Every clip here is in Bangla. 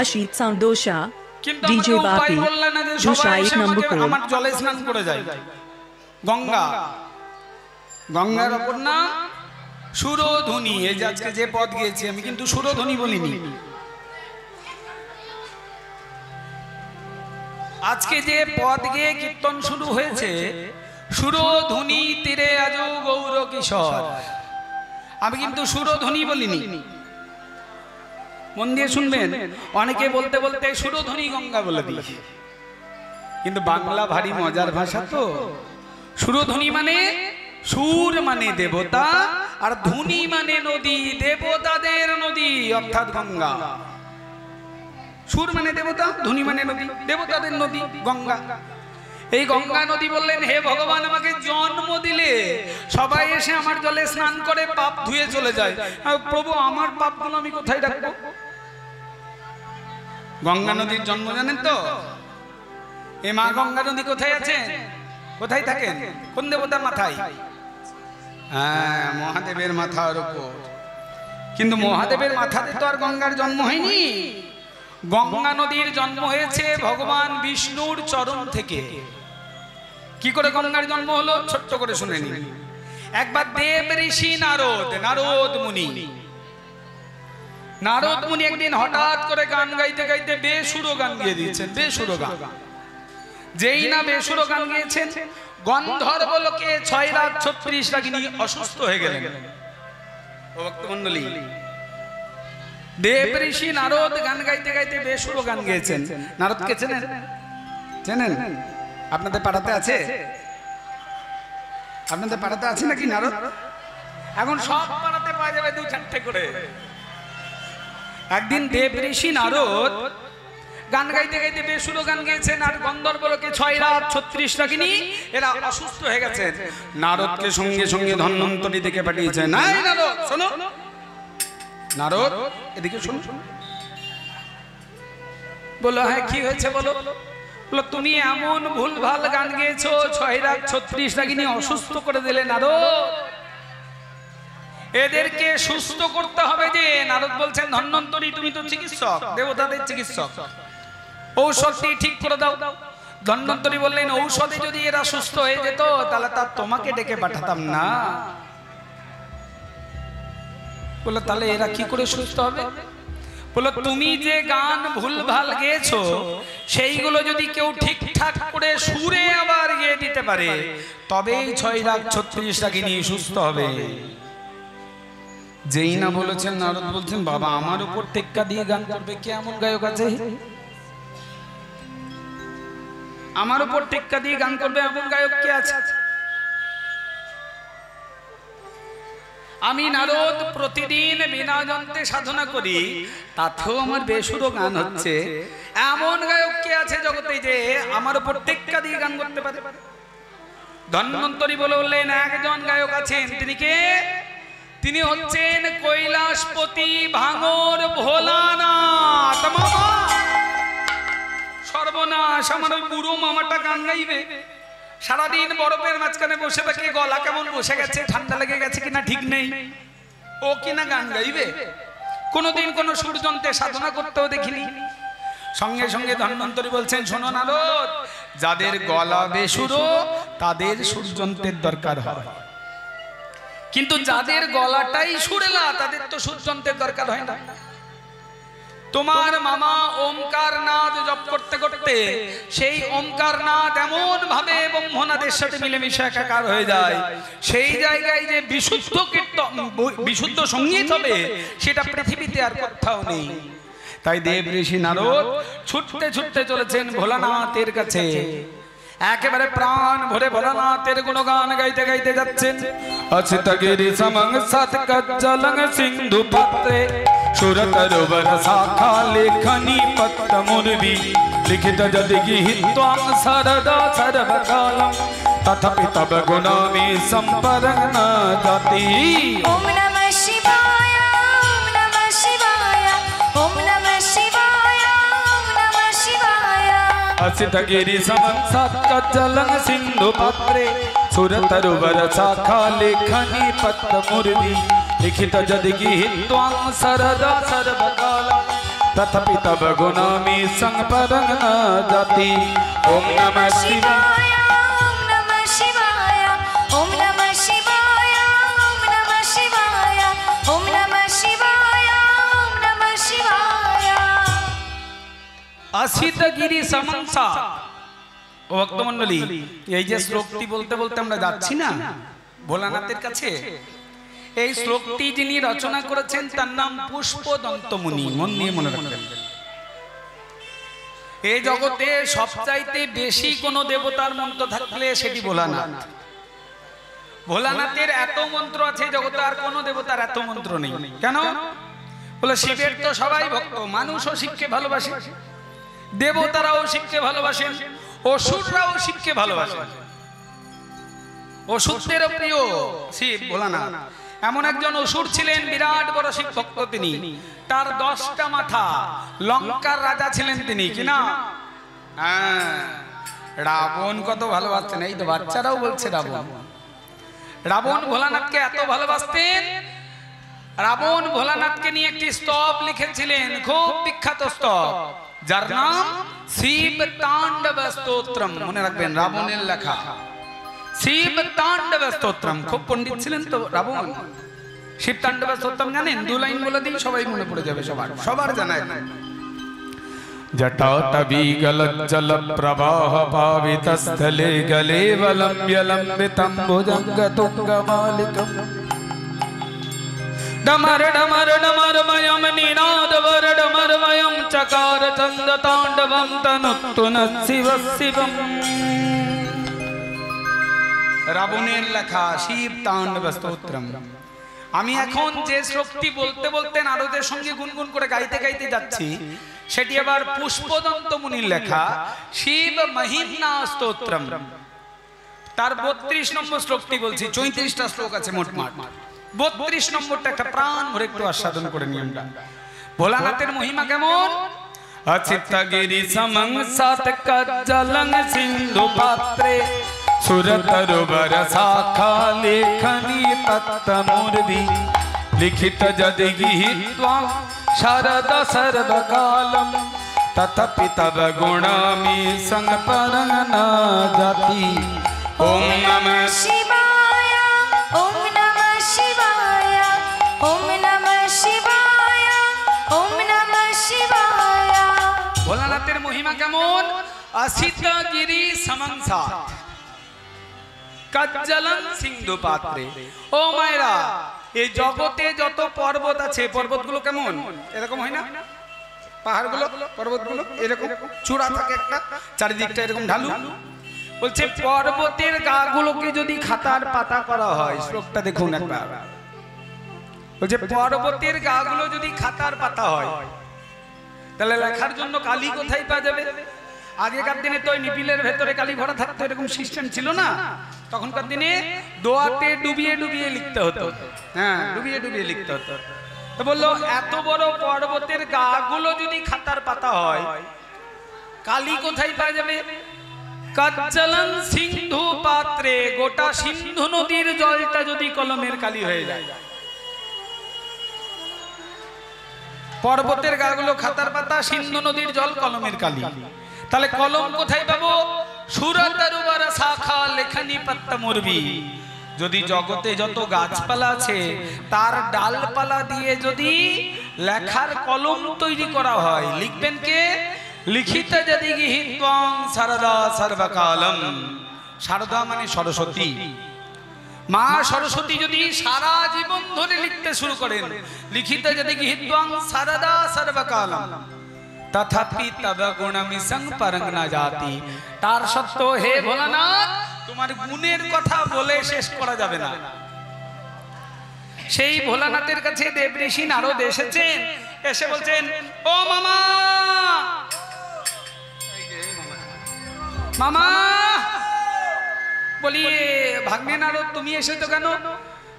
Ashit Soundosha, কিন্তু DJ Bapi, বললেন না যে Dusha সবাই 1 এসে number আমাকে 4. আমার জলে স্নান করে যায়। গঙ্গা, গঙ্গার অপর নাম সুরধুনী। এই যে আজকে যে পদ গিয়েছি আমি কিন্তু সুরধুনী বলিনি। আজকে যে পদ গিয়ে কীর্তন শুরু হয়েছে, সুরধুনী তীরে আজ গৌর কিশোর, আমি কিন্তু সুরধুনী বলিনি। মন দিয়ে শুনবেন, অনেকে বলতে বলতে সুরধুনী গঙ্গা বলে দিই, কিন্তু বাংলা ভারী মজার ভাষা তো। সুরধুনী মানে সুর মানে দেবতা, আর ধুনী মানে নদী, দেবতাদের নদী অর্থাৎ গঙ্গা। সুর মানে দেবতা, ধুনী মানে নদী, দেবতাদের নদী গঙ্গা। এই গঙ্গা নদী বললেন, হে ভগবান, আমাকে জন্ম দিলে সবাই এসে আমার জলে স্নান করে পাপ ধুয়ে চলে যায়, প্রভু আমার পাপগুলো আমি কোথায় রাখবো? গঙ্গা নদীর জন্ম জানেন তো? এ মা গঙ্গা নদী কোথায় আছে? কোথায় থাকেন? কোন দেবতার মাথায়? হ্যাঁ, মহাদেবের মাথার উপর। কিন্তু মহাদেবের মাথাতে তো আর গঙ্গার জন্ম হয়নি। গঙ্গা নদীর জন্ম হয়েছে ভগবান বিষ্ণুর চরণ থেকে। কি করে গঙ্গার জন্ম হলো ছোট্ট করে শুনে নিন। একবার দেব ঋষি নারদ মুনি একদিন হঠাৎ করে গান গাইতে গাইতে বেসুরো গান গিয়ে দিয়েছেন। বেসুরো গান, যেই না বেসুরো গান গিয়েছেন, গন্ধর্ব লোকে 6 রাত 36 রাগিনী অসুস্থ হয়ে গেলেন। ও ভক্তমণ্ডলী, দেব ঋষি নারদ গান গাইতে গাইতে বেসুরো গান গিয়েছেন। নারদকে চেনেন? চেনেন? আপনাদের পাড়াতে আছে? আপনাদের পাড়াতে আছে নাকি নারদ? এখন সব পাড়াতে পাওয়া যাবে 2-4টে করে। একদিন দেব ঋষি নারদ গান গাইতে গাইতে বেসুরো গান গেয়েছেন, আর গন্ধর্ব লোকে 6 রাত 36 রাগিনী এরা অসুস্থ হয়ে গেছে। নারদকে সঙ্গে সঙ্গে ধন্বন্তরী থেকে পাঠিয়েছেন। নাই নারদ, শোনো নারদ, এদিকে শোনো। বলো, হ্যাঁ কি হয়েছে বলো? বলো, তুমি এমন ভুলভাল গান গেয়েছো, 6 রাত 36 রাগিনী অসুস্থ করে দিলে নারদ, এদেরকে সুস্থ করতে হবে। যে নারদ বলছেন, ধন্বন্তরী তুমি তো চিকিৎসক, দেবতাদের চিকিৎসক, ঔষধটি ঠিক করে দাও। ধন্বন্তরী বললেন, ঔষধে যদি এরা সুস্থ হয়ে যেত তাহলে তার তোমাকে ডেকে পাঠাতাম না। বললো, তাহলে এরা কি করে সুস্থ হবে? বললো, তুমি যে গান ভুলভাল গেয়েছো সেইগুলো যদি কেউ ঠিকঠাক করে সুরে আবার গিয়ে দিতে পারে, তবেই 6 রাত 36 রাগিনী সুস্থ হবে। যেই না বলেছেন, নারদ বলছেন, বাবা আমার উপর টেক্কা দিয়ে গান করবে কে? এমন গায়ক আছে? আমার উপর টেক্কা দিয়ে গান করবে এমন গায়ক কে আছে? আমি নারদ প্রতিদিন বিনা যন্ত্রে সাধনা করি, তাতেও আমার বেসুরো গান হচ্ছে। এমন গায়ক কে আছে জগতে যে আমার উপর টেক্কা দিয়ে গান করতে পারে? ধন্বন্তরী বললেন, একজন গায়ক আছেন। তিনি কে? তিনি হচ্ছেন কৈলাসপতি ভাঙর ভোলানাথ মামা। সর্বনাশ, আমার ওই বুড়ো মামাটা গান গাইবে? সারাদিন বরফের মাঝখানে বসে থাকে, গলা কেমন বসে গেছে, ঠান্ডা লেগে গেছে কিনা ঠিক নেই, ও কিনা গান গাইবে? কোনোদিন কোন সুরযন্ত্রে সাধনা করতেও দেখিনি। সঙ্গে সঙ্গে ধন্বন্তরী বলছেন, শোনো নারদ, যাদের গলা বেসুরো তাদের সুরযন্ত্রের দরকার হয়, কিন্তু যাদের গলাটাই সুরেলা তাদের তো সুরযন্ত্রের দরকার হয় না। তোমার মামা ওমকার নাদ জপ করতে করতে সেই ওমকার নাদ এমন ভাবে ব্রহ্মনাদের সাথে মিলেমিশে একাকার হয়ে যায়, সেই জায়গায় যে বিশুদ্ধ কীর্তন, বিশুদ্ধ সঙ্গীত হবে, সেটা পৃথিবীতে আর কোথাও নেই। তাই দেব ঋষি নারদ ছুটতে ছুটতে চলেছেন ভোলানাথের কাছে। একেবারে প্রাণ ভরে ভোলানাথের গুণগান গাইতে গাইতে যাচ্ছেন। অচিতগিরি সমং সৎকজ্জলং সিন্ধু পাত্রে সুরতরুবর শাখা লেখনি পত্র মুরবি লিখিত যদি গৃহীত্বাং সরদা সর্বকালম তথাপি তব গুণামি সম্পরং ন জাতি। ওম নমঃ শিবায়, ওম নমঃ শিবায়, ওম নমঃ শিবায়, ওম নমঃ শিবায়। असितगिरि समं सत्कज्जलं सिंधु पात्रे सुरतरुवर शाखा लेखनी पत्र मुरली लिखित जदि गीत्वां सरदा सर्वकालं तथापि तब गुणामी संग परंग न जाति। ओम नमः शिवाय ओम नमः शिवाय ओम नमः शिवाय ओम नमः शिवाय ओम नमः शिवाय ओम नमः शिवाय। असित गिरि समंसा ও ভক্তমণ্ডলী, এই যে শ্লোকটি বলতে বলতে আমরা যাচ্ছি না ভোলানাথের কাছে, এই শ্লোকটি যিনি রচনা করেছেন তার নাম পুষ্পদন্ত মুনি। মন দিয়ে মনে রাখবেন, এই জগতে সবচাইতে বেশি কোন দেবতার মন্ত্র থাকলে সেটি ভোলানাথ। ভোলানাথের এত মন্ত্র আছে জগতে আর কোন দেবতার এত মন্ত্র নেই। কেন? বলে শিবের তো সবাই ভক্ত, মানুষও শিবকে ভালোবাসে, দেবতারাও শিবকে ভালোবাসেন, অসুররাও শিবকে ভালোবাসেন, অসুরদেরও প্রিয় শিব ভোলানাথ। এমন একজন অসুর ছিলেন, বিরাট বড় শিব ভক্ত তিনি, তার 10টা মাথা, লঙ্কার রাজা ছিলেন তিনি, কিনা? রাবণ কত ভালোবাসতেন, এই তো বাচ্চারাও বলছে রাবণ। রাবণ ভোলানাথকে এত ভালোবাসতেন, রাবণ ভোলানাথকে নিয়ে একটি স্তব লিখেছিলেন, খুব বিখ্যাত স্তব, যার নাম শিব তাণ্ডব স্তোত্রম। মনে রাখবেন, রাবণের লেখা শিব তাণ্ডব স্তোত্রম। খুব পণ্ডিত ছিলেন তো রাবণ। শিব তাণ্ডব স্তোত্রম জানেন? 2 লাইন বলে দিই, সবাই মনে পড়ে যাবে, সবার জানা। जटाटवी गलज्जल प्रवाह पावितस्थले गले वलम्ब्य लम्बितं भुजङ्गतुङ्गमालिकम् डमर डमर डमरमयं निनादवर डमरमयं चकार चन्दताण्डवं तनुत्तु नः शिवः शिवम्। রাবণের লেখা শিব তাণ্ডব স্তোত্রম। আমি এখন যে শ্লোকটি বলতে বলতে নারদের সঙ্গে গুনগুন করে গাইতে গাইতে যাচ্ছি, সেটি আবার পুষ্পদন্ত মুনির লেখা শিব মহিম্না স্তোত্রম। তার 32 নম্বর শ্লোকটি বলছি, 34টা শ্লোক আছে মোটমাট। 32 নম্বরটা একটা প্রাণ ভরে একটু আস্বাদন করে নিই আমরা। ভোলানাথের মহিমা কেমন? अचितगिरि समं सातकज्जलं सिंधु पात्रे सुरतरुवर शाखा लेखनी तत्तमूर्धि लिखित जदि गीत्वा शरद सर्वकालं तथापि तव गुणामि संग परं न जाति। ओम नमः शिवाय ओम नमः शिवाय ओम नमः शिवाय ओम नमः शिवाय। ভোলানাথের মহিমা কেমন? অসিতগিরি সমংসাত কাজ্জলং সিন্ধু পাত্রে। ও মায়েরা, এই জগতে যত পর্বত আছে, পর্বতগুলো কেমন? এরকম হয় না? পাহাড়গুলো, পর্বতগুলো এরকম চূড়া থাকে একটা, চারিদিকটা এরকম ঢালু। বলছে পর্বতের গাগুলোকে যদি খাতার পাতা করা হয়, শ্লোকটা দেখুন একবার। বলছে পর্বতের গাগুলো যদি খাতার পাতা হয়, তাহলে লেখার জন্য কালি কোথায় পাওয়া যাবে? আগেকার দিনে তো নিপিলের ভেতরে কালি ভরা থাকতো, এরকম সিস্টেম ছিল না। তখনকার দিনে দোয়াতে ডুবিয়ে ডুবিয়ে লিখতে হতো। হ্যাঁ, ডুবিয়ে ডুবিয়ে লিখতে হতো। তো বললো এত বড় পর্বতের গাগুলো যদি খাতার পাতা হয়, কালি কোথায় পাওয়া যাবে? কাজ্জলং সিন্ধু পাত্রে, গোটা সিন্ধু নদীর জলটা যদি কলমের কালি হয়ে যায়। পর্বতের গাগুলো খাতার পাতা, সিন্ধু নদীর জল কলমের কালি। তাহলে কলম কোথায় পাবো? সুরতরুবর শাখা লেখনি পত্তমূর্বি। যদি জগতে যত গাছপালা আছে তার ডালপালা দিয়ে যদি লেখার কলম তৈরি করা হয়, লিখবেন কে? লিখিত যদি গৃহীত্বং শারদা সর্বকালম। শারদা মানে সরস্বতী। মা সরস্বতী যদি সারা জীবন ধরে লিখতে শুরু করেন, লিখিত যদি গৃহীত্বং শারদা সর্বকালম তথাপি তব গুণামি সং পরং ন জাতি। তার সত্ত্বেও হে ভোলানাথ, তোমার গুণের কথা বলে শেষ করা যাবে না। সেই ভোলানাথের কাছে দেব ঋষি নারদ এসেছেন, এসে বলছেন ও মামা, মামা। বলি ভাগ্নে নারদ, তুমি এসেছো কেন?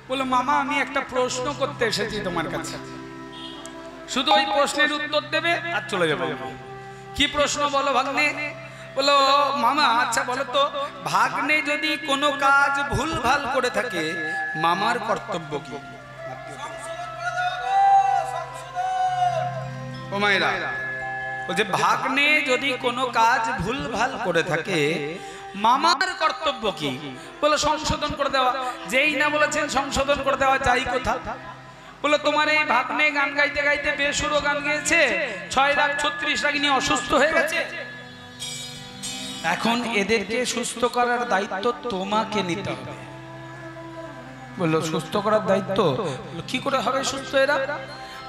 বলো মামা, আমি একটা প্রশ্ন করতে এসেছি তোমার কাছে। শুধু ওই প্রশ্নের উত্তর দেবে আর চলে যাবে। কি প্রশ্ন বলো ভাগ্নে? বলো মামা, আচ্ছা বলো তো, ভাগ্নে যদি কোনো কাজ ভুলভাল করে থাকে, মামার কর্তব্য কি? ও ও মায়েরা, ও যে ভাগ্নে যদি কোনো কাজ ভুল ভাল করে থাকে, মামার কর্তব্য কি? বলে সংশোধন করে দেওয়া। যেই না বলেছেন সংশোধন করে দেওয়া, যাই কথা। বলে তোমার এই ভাগ্নে গান গাইতে গাইতে বেসুরো গান গেয়েছে, 6 রাগ 36 রাগিনী অসুস্থ হয়ে গেছে। এখন এদেরকে সুস্থ করার দায়িত্ব তোমাকে নিতে হবে। বললো সুস্থ করার দায়িত্ব? কি করে হবে সুস্থ এরা?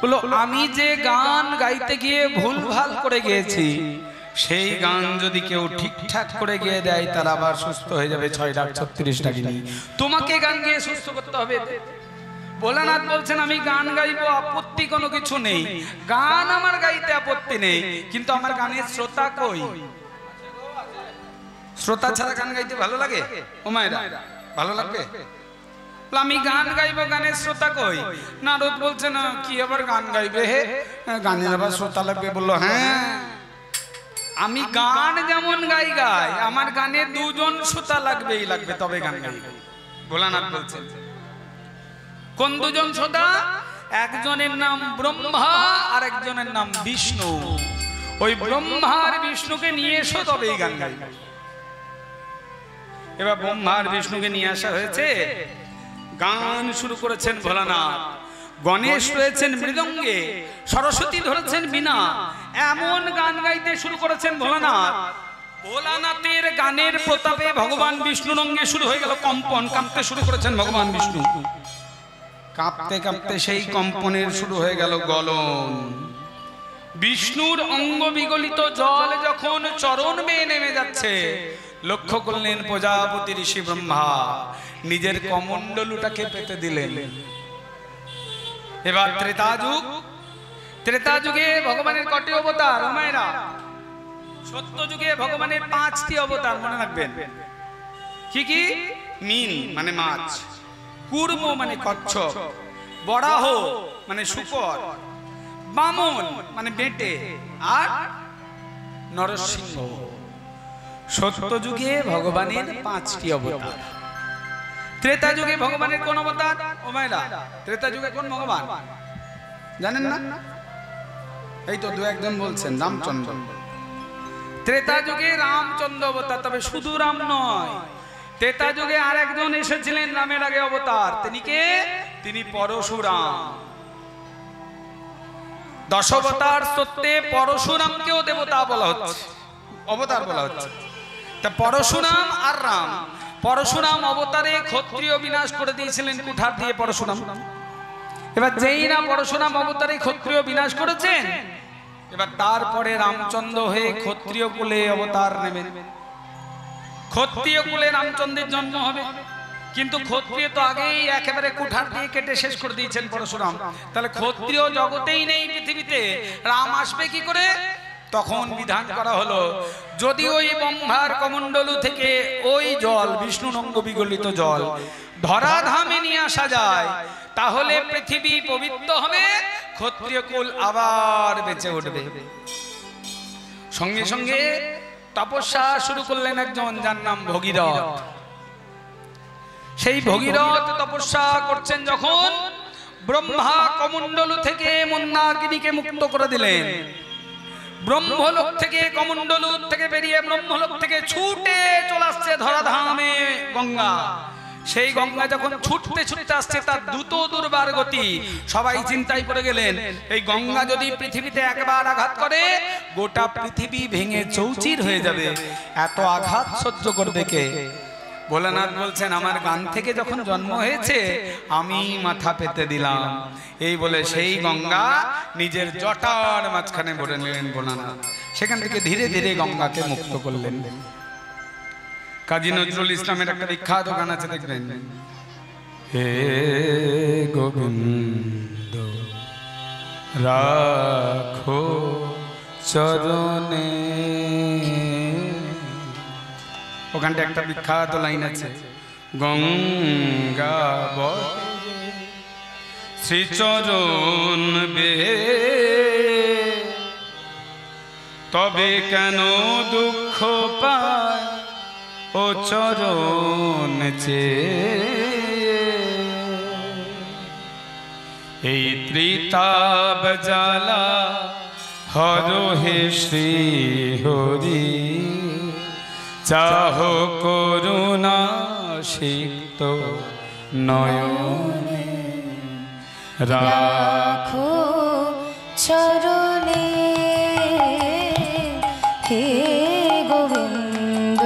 বললো আমি যে গান গাইতে গিয়ে ভুল ভাল করে গিয়েছি, সেই গান যদি কেউ ঠিকঠাক করে গিয়ে দেয়, তারা আবার সুস্থ হয়ে যাবে 6 রাগ 36 রাগিনী। তোমাকে গান গিয়ে সুস্থ করতে হবে। ভোলানাথ বলছেন আমি গান গাইবো, আপত্তি কোনো কিছু নেই, গান আমার গাইতে আপত্তি নেই, কিন্তু আমার গানের শ্রোতা কই? শ্রোতা ছাড়া গান গাইতে ভালো লাগে? ও মায়েরা, ভালো লাগবে? আমি গান গাইবো, গানের শ্রোতা কই? নারদ বলছে না, কি আবার গান গাইবে হে, গানের আবার শ্রোতা লাগবে? বললো হ্যাঁ, আমি গান যেমন গাই গাই, আমার গানে 2 জন শ্রোতা লাগবেই লাগবে, তবে গান গাইবে। ভোলানাথ বলছেন কোন 2 জন শ্রোতা? একজনের নাম ব্রহ্মা আর একজনের নাম বিষ্ণু। ওই ব্রহ্মা আর বিষ্ণুকে নিয়ে এসো, তবেই গান গাইবে। এবার ব্রহ্মা আর বিষ্ণুকে নিয়ে আসা হয়েছে, গান শুরু করেছেন ভোলানাথ। গণেশ রয়েছেন মৃদঙ্গে, সরস্বতী ধরেছেন বীণা, এমন গান গাইতে শুরু করেছেন ভোলানাথ। ভোলানাথের গানের প্রতাপে ভগবান বিষ্ণুর অঙ্গে শুরু হয়ে গেল কম্পন, কাঁপতে শুরু করেছেন ভগবান বিষ্ণু। কাঁপতে কাঁপতে সেই কম্পনের শুরু হয়ে গেল গলন। বিষ্ণুর অঙ্গ বিগলিত জল যখন চরণ বেয়ে নেমে যাচ্ছে, লক্ষ্য করলেন প্রজাপতি ঋষি ব্রহ্মা, নিজের কমণ্ডলুটাকে পেতে দিলেন। এবার ত্রেতা যুগ। ত্রেতা যুগে ভগবানের কটি অবতার? মায়েরা, সত্য যুগে ভগবানের 5টি অবতার, মনে রাখবেন। কি কি? মিন মানে মাছ, কুর্ম মানে কচ্ছপ, বরাহ মানে শূকর, বামন মানে বেটে, আর নরসিংহ। সত্য যুগে ভগবানের 5টি অবতার। ত্রেতা যুগে ভগবানের কোন অবতার? ও মায়েরা, ত্রেতা যুগে কোন ভগবান জানেন না? এই তো 2-1 জন বলছেন, রামচন্দ্র। ত্রেতা যুগে রামচন্দ্র অবতার, তবে শুধু রাম নয়, ত্রেতা যুগে আর একজন এসেছিলেন রামের আগে অবতার। তিনি কে? তিনি পরশুরাম। 10 অবতার সত্যে পরশুরামকেও দেবতা বলা হচ্ছে, অবতার বলা হচ্ছে। তা পরশুরাম আর রাম, পরশুরাম অবতারে ক্ষত্রিয় বিনাশ করে দিয়েছিলেন কুঠার দিয়ে পরশুরাম। এবার যেই না পরশুরাম অবতারে ক্ষত্রিয় বিনাশ করেছেন, এবার তারপরে রামচন্দ্র হয়ে ক্ষত্রিয় কুলে অবতার নেবেন। ক্ষত্রিয় কুলে রামচন্দ্রের জন্ম হবে, কিন্তু ক্ষত্রিয় তো আগেই একেবারে কুঠার দিয়ে কেটে শেষ করে দিয়েছেন পরশুরাম। তাহলে ক্ষত্রিয় জগতেই নেই পৃথিবীতে, রাম আসবে কি করে? তখন বিধান করা হলো, যদি ওই ব্রহ্মার কমণ্ডলু থেকে ওই জল, বিষ্ণুর অঙ্গ বিগলিত জল ধরাধামে নিয়ে আসা যায়, তাহলে পৃথিবী পবিত্র হবে, ক্ষত্রিয় কুল আবার বেঁচে উঠবে। সঙ্গে সঙ্গে তপস্যা শুরু করলেন একজন, যার নাম ভগীরথ। সেই ভগীরথ তপস্যা করছেন যখন, ব্রহ্মা কমণ্ডলু থেকে মন্দাকিনীকে মুক্ত করে দিলেন। ব্রহ্মলোক থেকে, কমণ্ডলু থেকে বেরিয়ে ব্রহ্মলোক থেকে ছুটে চলে আসছে ধরাধামে গঙ্গা। সেই গঙ্গা যখন ছুটতে ছুটতে আসছে, তার দ্রুত দুর্বার গতি। সবাই চিন্তায় পড়ে গেলেন, এই গঙ্গা যদি পৃথিবীতে একবার আঘাত করে, গোটা পৃথিবী ভেঙে চৌচির হয়ে যাবে। এত আঘাত সহ্য করবে কে? ভোলানাথ বলছেন, আমার গান থেকে যখন জন্ম হয়েছে, আমি মাথা পেতে দিলাম। এই বলে সেই গঙ্গা নিজের জটার মাঝখানে ভরে নিলেন ভোলানাথ। সেখান থেকে ধীরে ধীরে গঙ্গাকে মুক্ত করলেন। কাজী নজরুল ইসলামের একটা বিখ্যাত গান আছে, দেখবেন। হে গোবিন্দ রাখো চরণে, ওখানটা একটা বিখ্যাত লাইন আছে, গঙ্গা বহে শ্রীচরণ বে, তবে কেন দুঃখ পায় ও চরণ চে। এই ত্রিতাপ জ্বালা হর হে শ্রী হরি চাহ করুণা সিক্ত নয়নে রাখো চরণে হে গোবিন্দ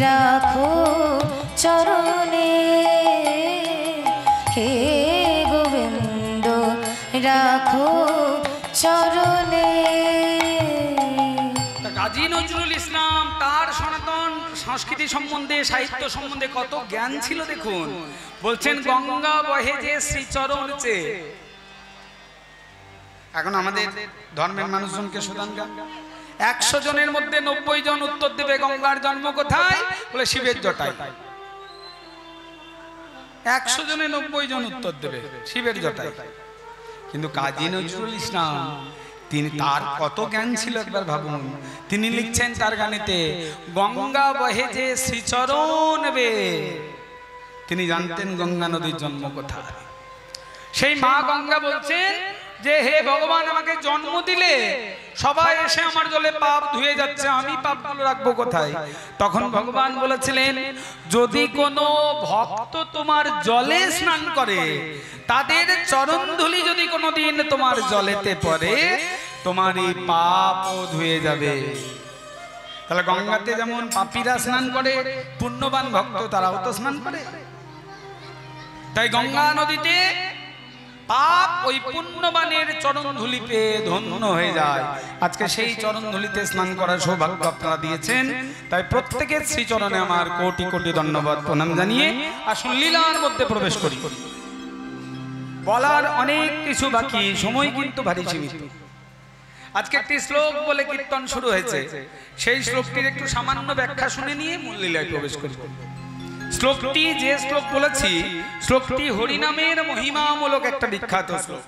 রাখো চরণে হে গোবিন্দ রাখো চরণে। কাজী নজরুল ইসলাম তার সনাতন সংস্কৃতি সম্বন্ধে সাহিত্য সম্বন্ধে কত জ্ঞান ছিল দেখুন। বলছেন গঙ্গা বহে যে শ্রীচরণ চে। এখন আমাদের ধর্মের মানুষজনকে সুদান 100 জনের মধ্যে 90 জন উত্তর দেবে গঙ্গার জন্ম কোথায়, বলে শিবের জটায়। 100 জনে 90 জন উত্তর দেবে শিবের জটায়। কিন্তু কাজী নজরুল ইসলাম তিনি তার কত জ্ঞান ছিল একবার ভাবুন। তিনি লিখছেন তার গানেতে গঙ্গা বহে যে শ্রীচরণ বে। তিনি জানতেন গঙ্গা নদীর জন্ম কোথায়। সেই মা গঙ্গা বলছেন যে হে ভগবান আমাকে জন্ম দিলে সবাই এসে আমার জলে পাপ ধুয়ে যাচ্ছে, আমি পাপগুলো রাখবো কোথায়? তখন ভগবান বলেছিলেন যদি কোনো ভক্ত তোমার জলে স্নান করে, তাদের চরণ ধুলি যদি কোনোদিন তোমার জলেতে পড়ে, তোমার এই পাপও ধুয়ে যাবে। তাহলে গঙ্গাতে যেমন পাপীরা স্নান করে, পুণ্যবান ভক্ত তারাও তো স্নান করে। তাই গঙ্গা নদীতে পাপ ওই পুণ্যবানের চরণ ধুলি পেয়ে ধন্য হয়ে যায়। আজকে সেই চরণ ধুলিতে স্নান করার সৌভাগ্য আপনারা দিয়েছেন, তাই প্রত্যেকের শ্রীচরণে আমার কোটি কোটি ধন্যবাদ প্রণাম জানিয়ে আসুন লীলার মধ্যে প্রবেশ করি। বলার অনেক কিছু বাকি, সময় কিন্তু ভারী সীমিত। আজকে একটি শ্লোক বলে কীর্তন শুরু হয়েছে, সেই শ্লোকটির একটু সামান্য ব্যাখ্যা শুনে নিয়ে মূল লীলায় প্রবেশ করি। শ্লোকটি যে শ্লোক বলেছি, শ্লোকটি হরিনামের মহিমামূলক একটা বিখ্যাত শ্লোক।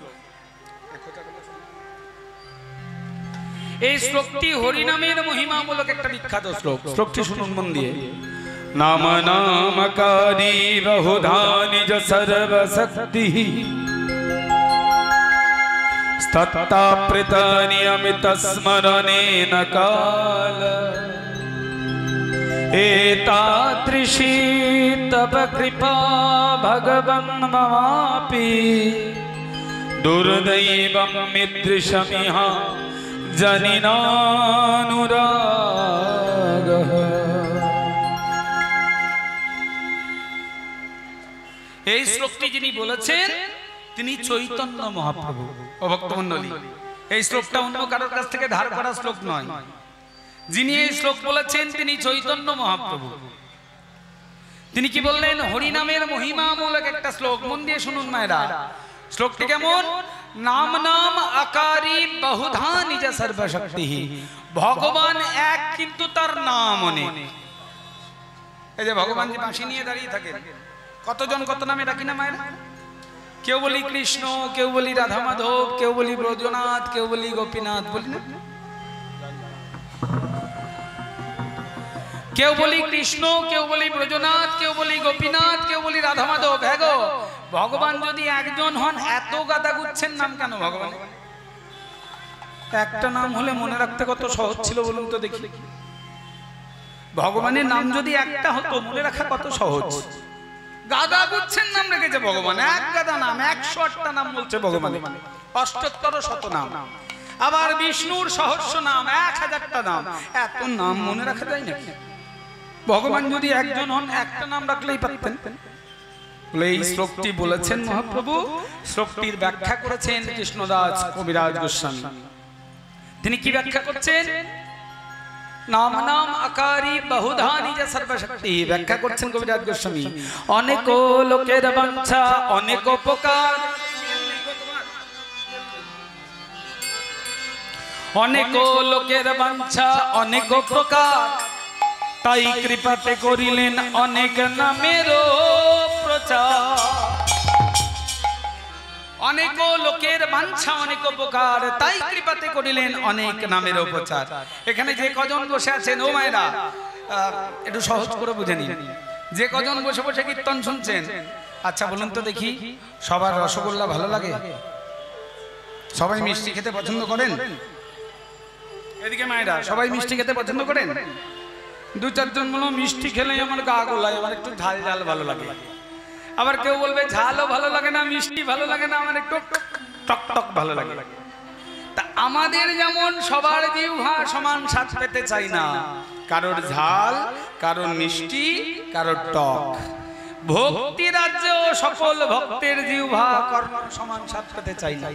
এই শ্লোকটি হরিনামের মহিমামূলক একটা বিখ্যাত শ্লোক। শ্লোকটি শুনুন মন দিয়ে। নাম নামকারী বহুধা নিজ সর্বশক্তি স্তত্তাপ্রিত নিয়মিত স্মরণেন কাল एतादृशी तव कृपा भगवन् ममापि दुर्दैवं मीदृशमिह जनिनानुरागः। এই শ্লোকটি যিনি বলেছেন তিনি চৈতন্য মহাপ্রভু। ও ভক্তমণ্ডলী, এই শ্লোকটা অন্য কারোর কাছ থেকে ধার করা শ্লোক নয়। যিনি এই শ্লোক বলেছেন তিনি চৈতন্য মহাপ্রভু। তিনি কি বললেন? হরিনামের মহিমামূলক একটা শ্লোক। মন দিয়ে শুনুন মায়েরা। শ্লোকটি কেমন? নাম নাম আকারী বহুধা নিজ সর্বশক্তি। ভগবান এক কিন্তু তার নাম অনেক। এই যে ভগবান যে বাঁশি নিয়ে দাঁড়িয়ে থাকেন, কতজন কত নামে ডাকি না মায়েরা? কেউ বলি কৃষ্ণ, কেউ বলি রাধা মাধব, কেউ বলি ব্রজনাথ, কেউ বলি গোপীনাথ, বলি না? কেউ বলি কৃষ্ণ, কেউ বলি ব্রজনাথ, কেউ বলি গোপীনাথ, কেউ বলি রাধা মাধব। হ্যাঁ গো, ভগবান যদি একজন হন এত গাদা গুচ্ছেন নাম কেন ভগবান? একটা নাম হলে মনে রাখতে কত সহজ ছিল বলুন তো দেখি। ভগবানের নাম যদি একটা হতো মনে রাখা কত সহজ। গাদা গুচ্ছেন নাম রেখেছে ভগবান। এক গাদা নাম, 108টা নাম বলছে ভগবান, 78 শত নাম। আবার বিষ্ণুর সহস্র নাম, 1000টা নাম। এত নাম মনে রাখা যায় না। ভগবান যদি একজন হন একটা নাম রাখলেই পারতেন। এই শ্লোকটি বলেছেন মহাপ্রভু। শ্লোকটির ব্যাখ্যা করেছেন কৃষ্ণদাস কবিরাজ গোস্বামী। তিনি কি ব্যাখ্যা করছেন? নাম নাম আকারী বহুধা নিজ সর্বশক্তি। ব্যাখ্যা করছেন কবিরাজ গোস্বামী। অনেক লোকের বাঞ্ছা অনেক উপকার, অনেক লোকের বাঞ্ছা অনেক প্রকার, তাই কৃপাতে করিলেন অনেক নামেরও প্রচার। অনেক লোকের বাঞ্ছা অনেক উপকার, তাই কৃপাতে করিলেন অনেক নামেরও প্রচার। এখানে যে কজন বসে আছেন ও মায়েরা, একটু সহজ করে বুঝে নিন। যে কজন বসে বসে কীর্তন শুনছেন, আচ্ছা বলুন তো দেখি, সবার রসগোল্লা ভালো লাগে? সবাই মিষ্টি খেতে পছন্দ করেন? এদিকে মায়েরা সবাই মিষ্টি খেতে পছন্দ করেন? দু চারজন বলো মিষ্টি খেলেই আমার গা গোলায়, আমার একটু ঝাল ঝাল ভালো লাগে। আবার কেউ বলবে ঝালও ভালো লাগে না, মিষ্টি ভালো লাগে না, আমার একটু টক টক ভালো লাগে। তা আমাদের যেমন সবার জিহ্বা সমান স্বাদ পেতে চাই না, কারোর ঝাল, কারোর মিষ্টি, কারোর টক। ভক্তি রাজ্য সকল ভক্তের জিহ্বা কর্ণ সমান স্বাদ পেতে চাই না।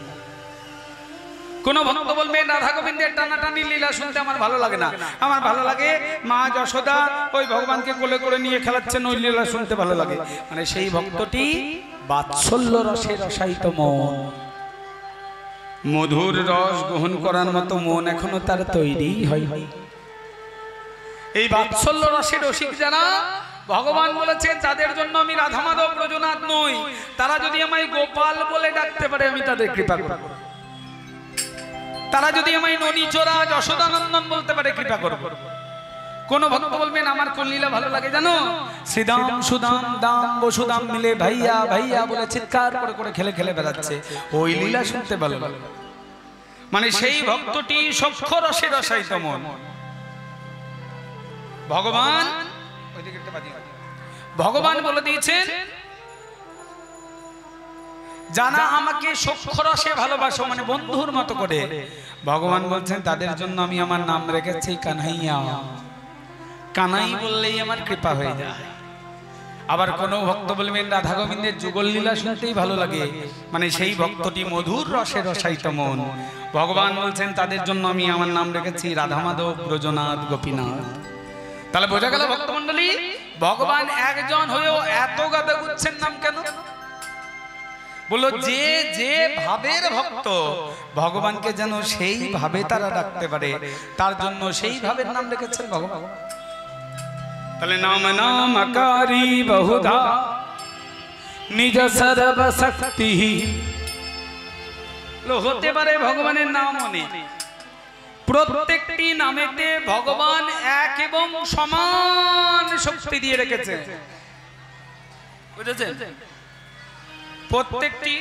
কোন ভক্ত বলবে রাধা গোবিন্দের টানাটানি লীলা শুনতে আমার ভালো লাগে না, আমার ভালো লাগে মা যশোদা ওই ভগবানকে কোলে করে নিয়ে খেলাচ্ছেন, ওই লীলা শুনতে ভালো লাগে। মানে সেই ভক্তটি বাৎসল্য রসে রসায়িত মন, মধুর রস গ্রহণ করার মতো মন এখনো তার তৈরি হয়। এই বাৎসল্য রসে রসিক যারা, ভগবান বলেছেন তাদের জন্য আমি রাধা মাধব ব্রজনাথ নই, তারা যদি আমায় গোপাল বলে ডাকতে পারে আমি তাদের কৃপা করব। তারা যদি আমায় ননীচোরা যশোদানন্দন বলতে পারে কৃপা করব। কোন ভক্ত বলবেন আমার কোন লীলা ভালো লাগে জানো? শ্রীদাম সুদাম দাম বসুদাম মিলে ভাইয়া ভাইয়া বলে চিৎকার করে করে খেলে খেলে বেড়াচ্ছে, ওই লীলা শুনতে ভালো লাগে। মানে সেই ভক্তটি সক্ষ রসে রসায়িত মন। ভগবান ভগবান বলে দিয়েছেন যারা আমাকে সক্ষ রসে ভালোবাসো, মানে বন্ধুর মতো করে, ভগবান বলছেন তাদের জন্য আমি আমার নাম রেখেছি কানাইয়া। কানাই বললেই আমার কৃপা হয়ে যায়। আবার কোন ভক্ত বলবেন রাধা গোবিন্দের যুগল লীলা শুনতেই ভালো লাগে, মানে সেই ভক্তটি মধুর রসে রসায়িত মন। ভগবান বলছেন তাদের জন্য আমি আমার নাম রেখেছি রাধা মাধব ব্রজনাথ গোপীনাথ। তাহলে বোঝা গেল ভক্তমণ্ডলী, ভগবান একজন হয়েও এত গাদা গুচ্ছেন নাম কেন? বলো যে যে ভাবের ভক্ত ভগবানকে যেন সেই ভাবে তারা ডাকতে পারে, তার জন্য সেই ভাবের নাম রেখেছেন ভগবান। তাহলে নাম নাম আকারি বহুধা নিজ সর্বশক্তি, হতে পারে ভগবানের নাম অনেক, প্রত্যেকটি নামেতে ভগবান এক এবং সমান শক্তি দিয়ে রেখেছে, বুঝেছেন? প্রত্যেকটি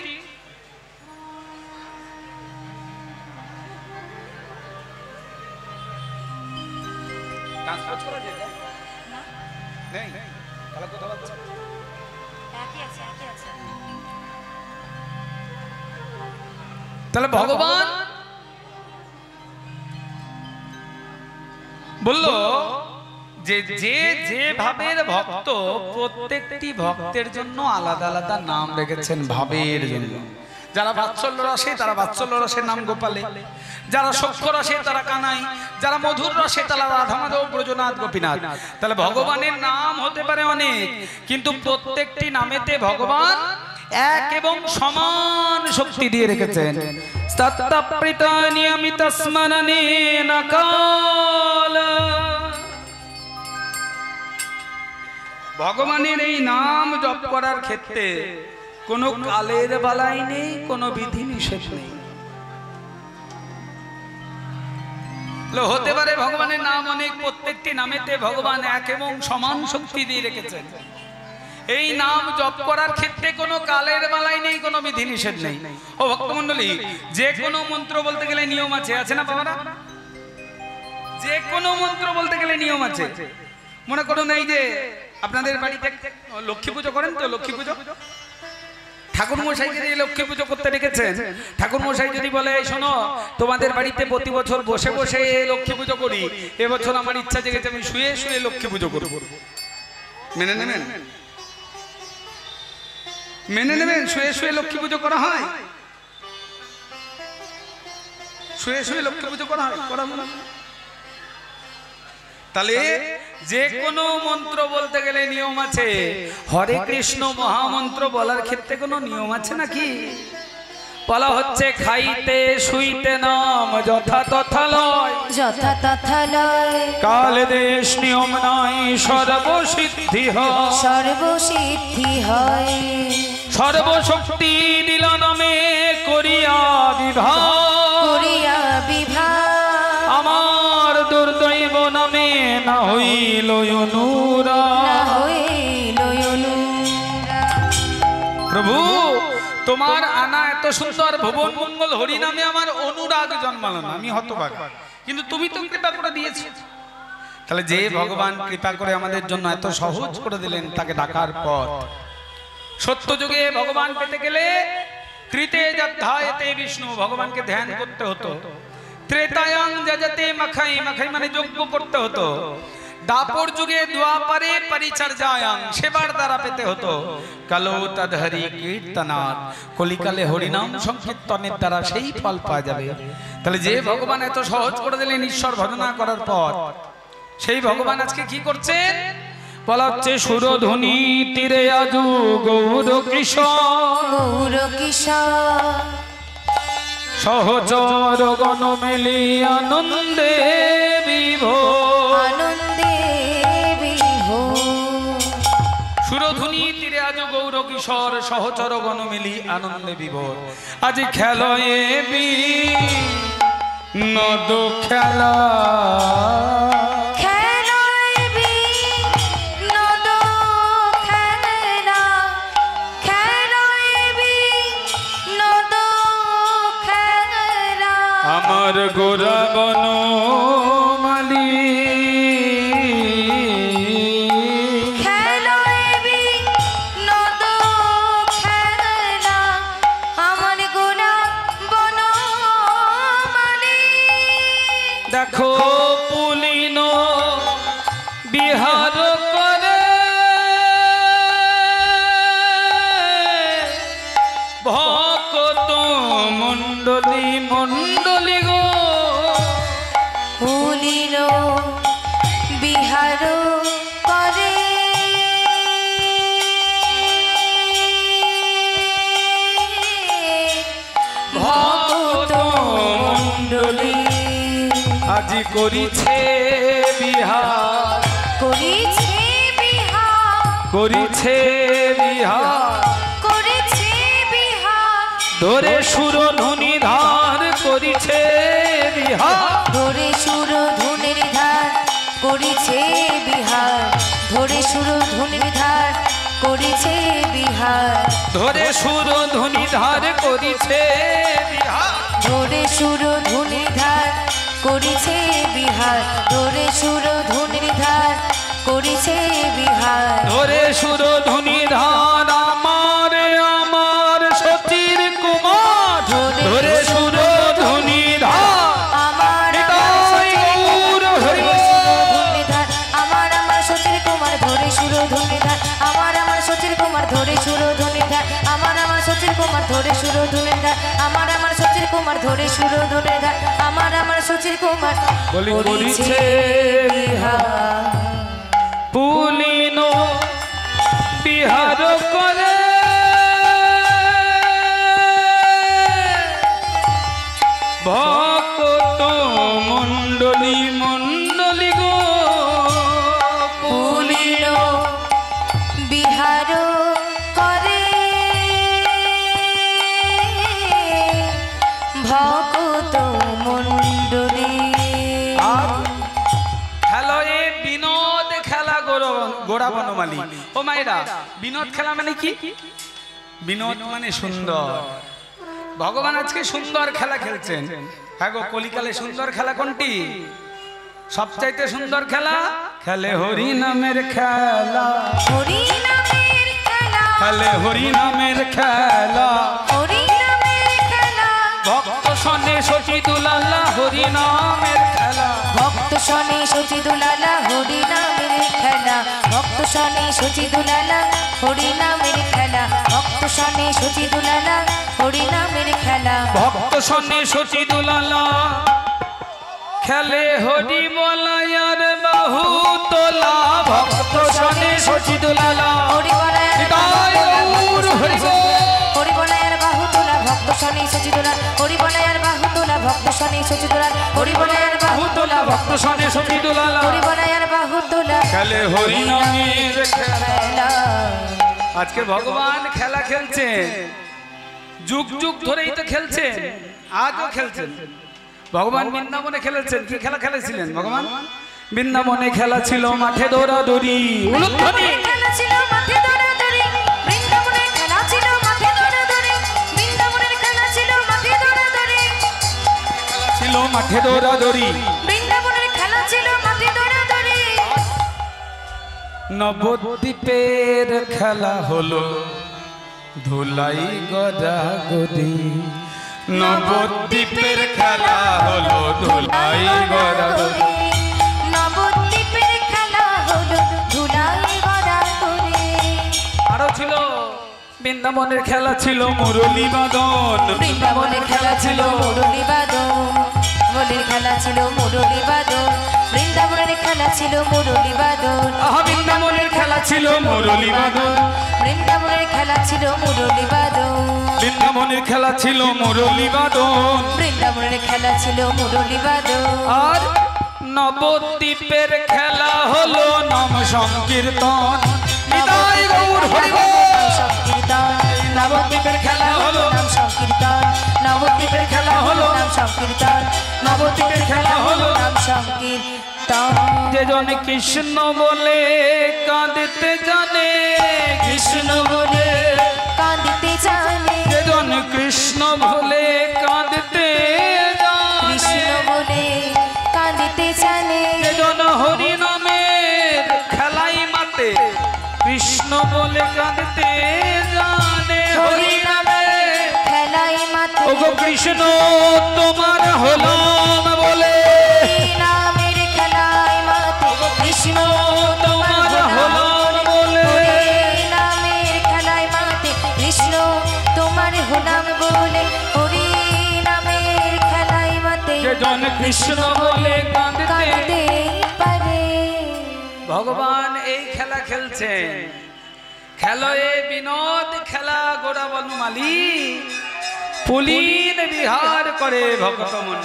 তাহলে ভগবান বলল যে যে যে ভাবের ভক্ত, প্রত্যেকটি ভক্তের জন্য আলাদা আলাদা নাম রেখেছেন ভাবের জন্য। যারা বাৎসল্য রসে তারা বাৎসল্য রসের নাম গোপালে, যারা সক্ষ রসে তারা কানাই, যারা মধুর রসে তারা রাধা মাধব ব্রজনাথ গোপীনাথ। তাহলে ভগবানের নাম হতে পারে অনেক, কিন্তু প্রত্যেকটি নামেতে ভগবান এক এবং সমান শক্তি দিয়ে রেখেছেন। নিয়মিত স্মরণে নকাল, ভগবানের এই নাম জপ করার ক্ষেত্রে কোনো কালের বালাই নেই, কোনো বিধি নিষেধ নেই। হতে পারে ভগবানের নাম অনেক, প্রত্যেকটি নামেতে ভগবান এক এবং সমান শক্তি দিয়ে রেখেছেন। এই নাম জপ করার ক্ষেত্রে কোনো কালের বালাই নেই, কোনো বিধি নিষেধ নেই। ও ভক্তমণ্ডলী, যে কোনো মন্ত্র বলতে গেলে নিয়ম আছে, আছে না বাবারা? যে কোনো মন্ত্র বলতে গেলে নিয়ম আছে। মনে করুন এই যে আপনাদের বাড়িতে লক্ষ্মী পুজো করেন তো, লক্ষ্মী পুজো ঠাকুর মশাইকে দিয়ে লক্ষ্মী পুজো করতে রেখেছেন। ঠাকুর মশাই যদি বলে শোনো তোমাদের বাড়িতে প্রতি বছর বসে বসে লক্ষ্মী পুজো করি, এবছর আমার ইচ্ছা জেগেছে আমি শুয়ে শুয়ে লক্ষ্মী পুজো করব, মেনে নেবেন? মেনে নেবেন? শুয়ে শুয়ে লক্ষ্মী পুজো করা হয়, শুয়ে শুয়ে লক্ষ্মী পুজো করা হয়, করা হয়। তাহলে যে কোনো মন্ত্র বলতে গেলে নিয়ম আছে। হরে কৃষ্ণ মহামন্ত্র বলার ক্ষেত্রে কোনো নিয়ম আছে নাকি? বলা হচ্ছে খাইতে শুইতে নাম যথা তথা লয়, যথা তথা লয়, কাল দেশ নিয়ম নাই সর্বসিদ্ধি হয়, সর্বসিদ্ধি হয়। সর্বশক্তি দিল নামে করিয়া বিবাহ, করিয়া বিবাহ, আমার দুর্দৈব নামে না হইল অনুরা, না হইল অনুরা। প্রভু তোমার আনা এত সুন্দর ভুবন মঙ্গল হরি নামে আমার অনুরাগ জন্মালো না, আমি হতভাগা, কিন্তু তুমি তো কৃপা করে দিয়েছো। তাহলে যে ভগবান কৃপা করে আমাদের জন্য এত সহজ করে দিলেন, তাকে ডাকার পর সত্য যুগে ভগবান পেতে গেলে ত্রিতে যদ্ধায়তে বিষ্ণু, ভগবানকে ধ্যান করতে হতো। ত্রেতায়ং যজতে মাখাই, মাখাই মানে যজ্ঞ করতে হতো। দাপর যুগে দ্বাপরে পরিচর্যায়ং, সেবার দ্বারা পেতে হতো। কালো তদহরি কীর্তনাৎ, কলিকালে হরিনাম সংকীর্তনের দ্বারা সেই ফল পাওয়া যাবে। তাহলে যে ভগবান এত সহজ করে দিলেন ঈশ্বর ভজনা করার পর, সেই ভগবান আজকে কি করছেন বলা হচ্ছে, সুরধ্বনি তীরে আজু গৌর কিশোর, গৌর কিশোর সহচর গণ মিলি আনন্দে বিভোর, আনন্দে বিভোর। সুরধ্বনি তীরে আজ গৌর কিশোর, সহচর গণ মিলি আনন্দে বিভোর। আজ খেলয়ে বিনোদ খেলা, আমার গোরা বনমালী দেখো পুলিন বিহার করে, ভক্ত মণ্ডলী মণ্ডলী গো, পুলিন বিহার করে, ভক্ত মণ্ডলী আজি করিছে বিহার, করিছে বিহার, করিছে বিহার, করিছে বিহার, ধরে সুর ধ্বনি ধার করিছে বিহার, ধরে সুর ধুনের ধার করিছে বিহার, ধরে সুর ধুনের ধার করিছে বিহার, ধরে সুর ধ্বনি ধার করিছে বিহার, ধরে সুর ধুনের ধার করিছে বিহার, ধরে সুর ধুনের ধার করিছে বিহার, ধরে সুর ধ্বনি ধার আমার আমার সতীর কুমার, ধরে সুর ধ্বনি ধার আমার গৌর হরি ধার, আমার আমার সতীর কুমার ধরে সুর ধুনের ধার, আমার আমার সতীর কুমার ধরে সুর ধুনের ধার, আমার আমার সতীর কুমার ধরে সুর ধুনের ধার, আমার আমার সতীর কুমার ধরে সুর ধুনের ধার, আমার আমার সতীর কুমার বলি করিছে বিহার, পুলিন বিহার করে, ভক্ত মণ্ডলী মণ্ডলী গো, পুলিন বিহার করে, ভক্ত মণ্ডলী। হ্যালো এ বিনোদ খেলা গোড়া বনমালী। ও মায়েরা, বিনোদ খেলা মানে কি? বিনোদ মানে সুন্দর। ভগবান আজকে সুন্দর খেলা খেলছেন। হ্যাঁ গো, কলিকালে সুন্দর খেলা কোনটি? সবচাইতে সুন্দর খেলা খেলে হরি নামের খেলা, হরি নামের খেলা, খেলে হরি নামের খেলা, হরি নামের খেলা, ভক্ত শনে শচী দুলালা হরি নামের খেলা, ভক্ত শনে শচী দুলালা হরি নামের খেলা, ভক্ত শনে শচী দুলালা হরি নামের খেলা, ভক্ত শনে শচী দুলালা হরি নামের খেলা, ভক্ত শনে শচী দুলালা খেলে হরি বলায়ার বাহু তোলা, ভক্ত শনে শচী দুলালা হরি বলায়ার হরি বলায়ার বাহু তোলা, ভক্ত শনে শচী দুলালা হরি বলায়ার বাহু তোলা, ভক্ত শনে শচী দুলালা হরি বলায়ার বাহু তোলা, ভক্ত শনে শচী দুলালা হরি বলায়ার বাহু তোলা খেলে হরি নামের খেলা। আজকে ভগবান খেলা খেলছেন, যুগ যুগ ধরেই তো খেলছেন, আজও খেলছেন। ভগবান বৃন্দাবনে খেলেছেন। কি খেলা খেলেছিলেন ভগবান? বৃন্দাবনে খেলা ছিল মাঠে দৌড়াদৌড়ি, উলুধ্বনি খেলা ছিল মাঠে দৌড়াদৌড়ি, বৃন্দাবনে খেলা ছিল মাঠে দৌড়াদৌড়ি, ছিল মাঠে দৌড়াদৌড়ি, বৃন্দাবনের খেলা ছিল মাঠে দৌড়াদৌড়ি, নবদ্বীপের খেলা হলো ধুলাই গদাগদি, নবদ্বীপের খেলা হলো ধুলাই গদাগদি। নবদ্বীপের খেলা হলো ধুলাই গদাগদি। আরো ছিল বৃন্দাবনের খেলা ছিল মুরলী বাদন, বৃন্দাবনের খেলা ছিল মুরলী বাদন, বলির খেলা ছিল মুরলী বাদন, বৃন্দাবনের খেলা ছিল মুরলী বাদন, আহা বৃন্দাবনের খেলা ছিল মুরলী বাদন, বৃন্দাবনের খেলা ছিল মুরলী বাদন, বৃন্দাবনের খেলা ছিল মুরলী বাদন। বৃন্দাবনের খেলা ছিল মুরলী বাদন। আর নবদ্বীপের খেলা হলো নাম সংকীর্তন, নিতাই গৌর হরি বল। সংকীর্তন নবদ্বীপের খেলা হলো নাম সংকীর্তন, নবদ্বীপের খেলা হলো নাম সংকীর্তন, নবদ্বীপের খেলা হলো নাম সংকীর্তন। যেজন কৃষ্ণ বলে কাঁদতে জানে, কৃষ্ণ বলে কাঁদিতে জানে, যেজন কৃষ্ণ বলে কাঁদতে কৃষ্ণ জানে, বলে কাঁদিতে জানে, যেজন হরি নামের খেলাই মাতে কৃষ্ণ বলে কাঁদতে জানে। হরি নামে খেলাই মাতে ওগো কৃষ্ণ তোমার হলাম বলে, নামের খেলাই মাতে কৃষ্ণ তোমার হলাম বলে, নামের খেলায় মাতে কৃষ্ণ তোমার হলাম বলে, হরি নামের খেলায় মাতে যেজন কৃষ্ণ বলে কাঁদতে। কাঁদতে পারে। ভগবান এই খেলা খেলছেন, খেলো এ বিনোদ খেলা গোড়া বনমালী, পুলিন বিহার করে ভক্ত মন।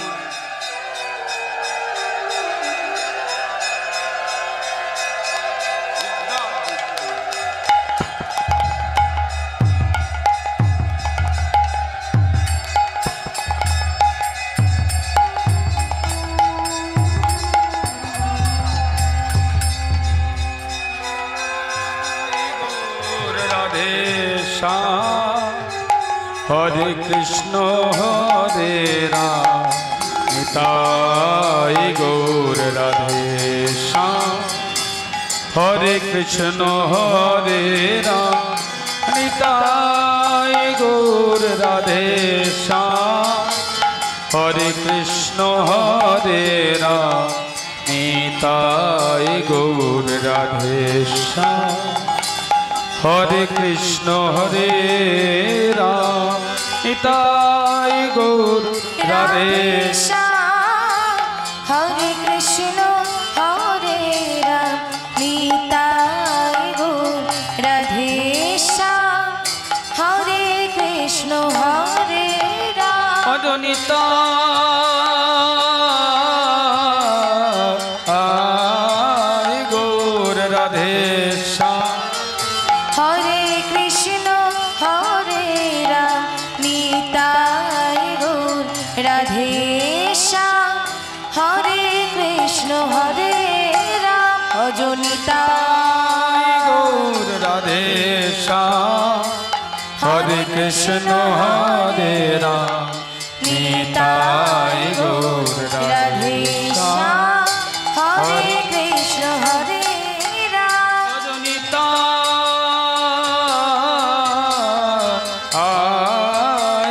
হরে কৃষ্ণ হরে রাম, নিতাই গৌর রাধে শ্যাম। হরে কৃষ্ণ হরে রাম, নিতাই গৌর রাধে শ্যাম। হরে কৃষ্ণ হরে রাম, নিতাই গৌর রাধে শ্যাম। হরে কৃষ্ণ হরে রাম, নিতাই গৌর রাধে শ্যাম। হরে কৃষ্ণ হরে রাম, নিতাই গৌর রাধে শ্যাম। হরে কৃষ্ণ হরে রাম, অজনিতা গৌর রাধে শ্যাম। হরে কৃষ্ণ হরে রাম, নিতাই গৌর রাধে শ্যাম। হরে কৃষ্ণ হরে রাম, অজনিতা গৌর রাধে শ্যাম। হরে কৃষ্ণ হরে রাম, নিতাই গৌর রাধে শ্যাম। হরে কৃষ্ণ হরে রাম, অজনিতা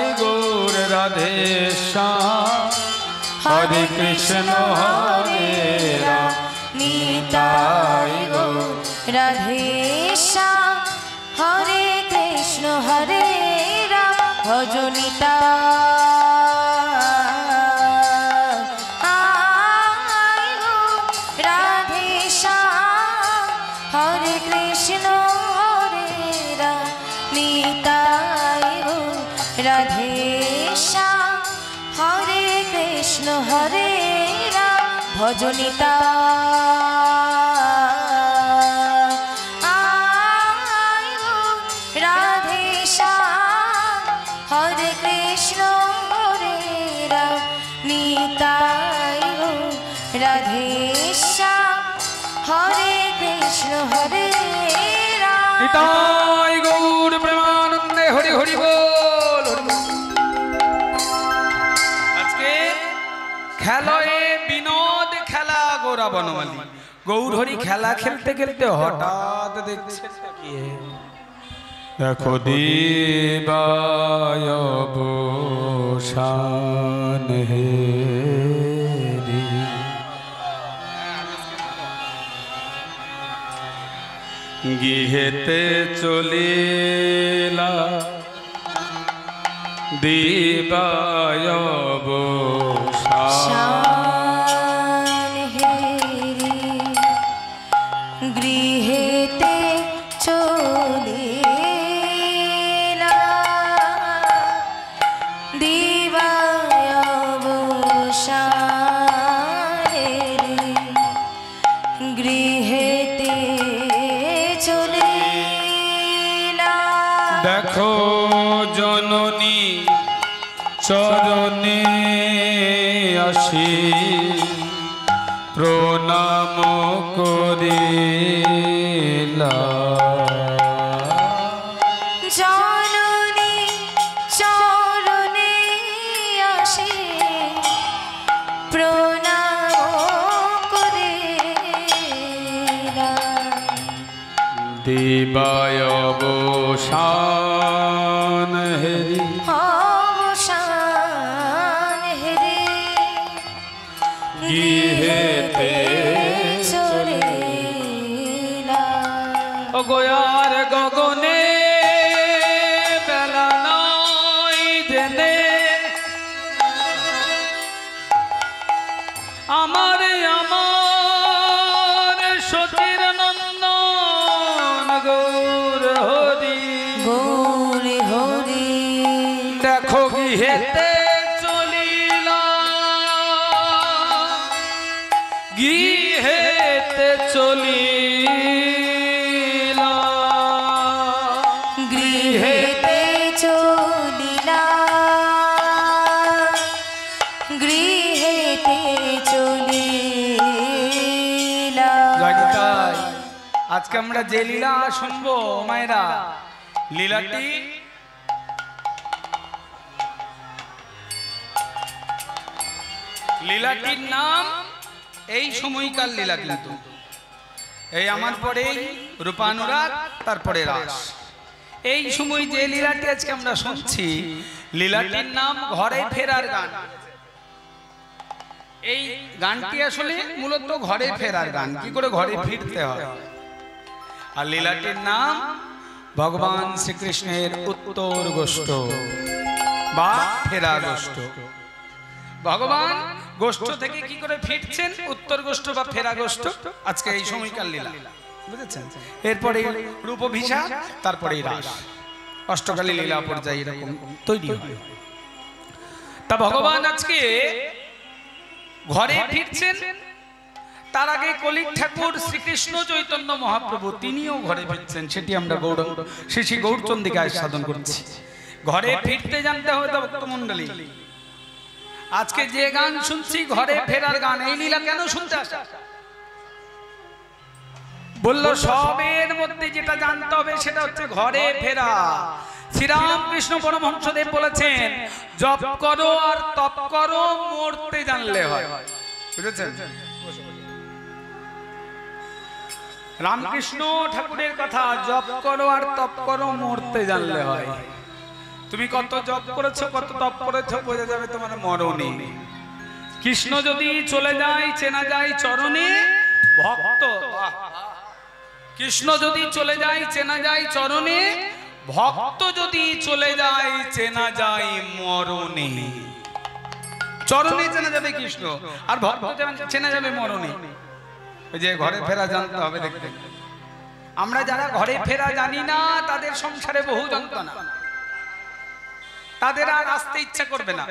গৌর রাধে শ্যাম। হরে কৃষ্ণ হরে রাম, নিতাই গৌর রাধে শ্যাম। হরে কৃষ্ণ হরে রাম, ভজনিতা রাধে শ্যাম। হরে কৃষ্ণ হরে রাম, নিতাই গৌর রাধে শ্যাম। হরে কৃষ্ণ হরে রাম, ভজনিতা রাধে শ্যাম। হরে কৃষ্ণ হরে রাম, নিতাই গৌর রাধে শ্যাম। হরে কৃষ্ণ হরে রাম, নিতাই গৌর প্রেমানন্দে হরি হরি বল। আজকে বনমালী। গৌরহরি খেলা খেলতে খেলতে হঠাৎ দেখছে দেখো দিবায় অবসান হেরি। গৃহেতে চলিলা দিবায় অবসান হেরি, গৃহেতে চলিলা দিবায় অবসান হেরি, গৃহেতে চলিলা। দেখো জননী চরণে আসি প্রণাম করিলা। জননী চরণে আসি প্রণাম করিলা। দিবায় অবসান হেরি, অবসান হেরি, গৃহেতে চলিলা। ও গোয়ার গগনে বেলা নয় জেনে আমার আমার সচির নন্দন গৌর হরি। গৌরী হরি, দেখো গৃহেতে চলিলা, গৃহেতে চলিলা, গৃহেতে চলিলা, গৃহেতে চলিলা। জগিতাই আজকে আমরা যে লীলা শুনবো মায়েরা, লীলাটি লীলাটির নাম এই সময়কার লীলা। কিন্তু এই আমার পরে রূপানুরাগ, তারপরে রাস। এই সময় যে লীলাটি আজকে আমরা শুনছি, লীলাটির নাম ঘরে ফেরার গান। এই গানটি আসলে মূলত ঘরে ফেরার গান, কি করে ঘরে ফিরতে হয়। আর লীলাটির নাম ভগবান শ্রীকৃষ্ণের উত্তর গোষ্ঠ বা ফেরা গোষ্ঠ। ভগবান গোষ্ঠ থেকে কি করে ফিরছেন, উত্তর গোষ্ঠ বা ফেরা গোষ্ঠ, আজকে এই সময়কার লীলা, বুঝেছেন। এরপরে রূপভিষা, তারপরে রাস, অষ্টকালী লীলা পর্যায়ে এরকম তৈরি হয়। তা ভগবান আজকে ঘরে ফিরছেন, তার আগে কলিক ঠাকুর শ্রীকৃষ্ণ চৈতন্য মহাপ্রভু তিনিও ঘরে ফিরছেন। সেটি আমরা গৌরাঙ্গ শ্রী শ্রী গৌরচন্দ্রিকায় সাধন করছি। ঘরে ফিরতে জানতে হবে তো ভক্তমণ্ডলী। আজকে যে গান শুনছি ঘরে ফেরার গান। এই লীলা কেন শুনতে আসা? বললো সবের মধ্যে যেটা জানতে হবে সেটা হচ্ছে ঘরে ফেরা। শ্রীরামকৃষ্ণ পরমহংসদেব বলেছেন, জপ করো আর তপ করো, মরতে জানলে হয়। বুঝেছেন? রামকৃষ্ণ ঠাকুরের কথা, জপ করো আর তপ করো, মরতে জানলে হয়। তুমি কত জপ করেছো, কত তপ করেছো, বোঝা যাবে তোমার মরণে। কৃষ্ণ যদি চলে যায়, চেনা যায় চরণে ভক্ত। কৃষ্ণ যদি চলে যায়, চেনা যায় চরণে ভক্ত। যদি চলে যায়, চেনা যায় মরণে। চরণে চেনা যাবে কৃষ্ণ, আর ভক্ত চেনা যাবে মরণে। ওই যে ঘরে ফেরা জানতে হবে। দেখতে আমরা যারা ঘরে ফেরা জানি না, তাদের সংসারে বহু যন্ত্রণা, তাদের আর আসতে ইচ্ছা করবে না।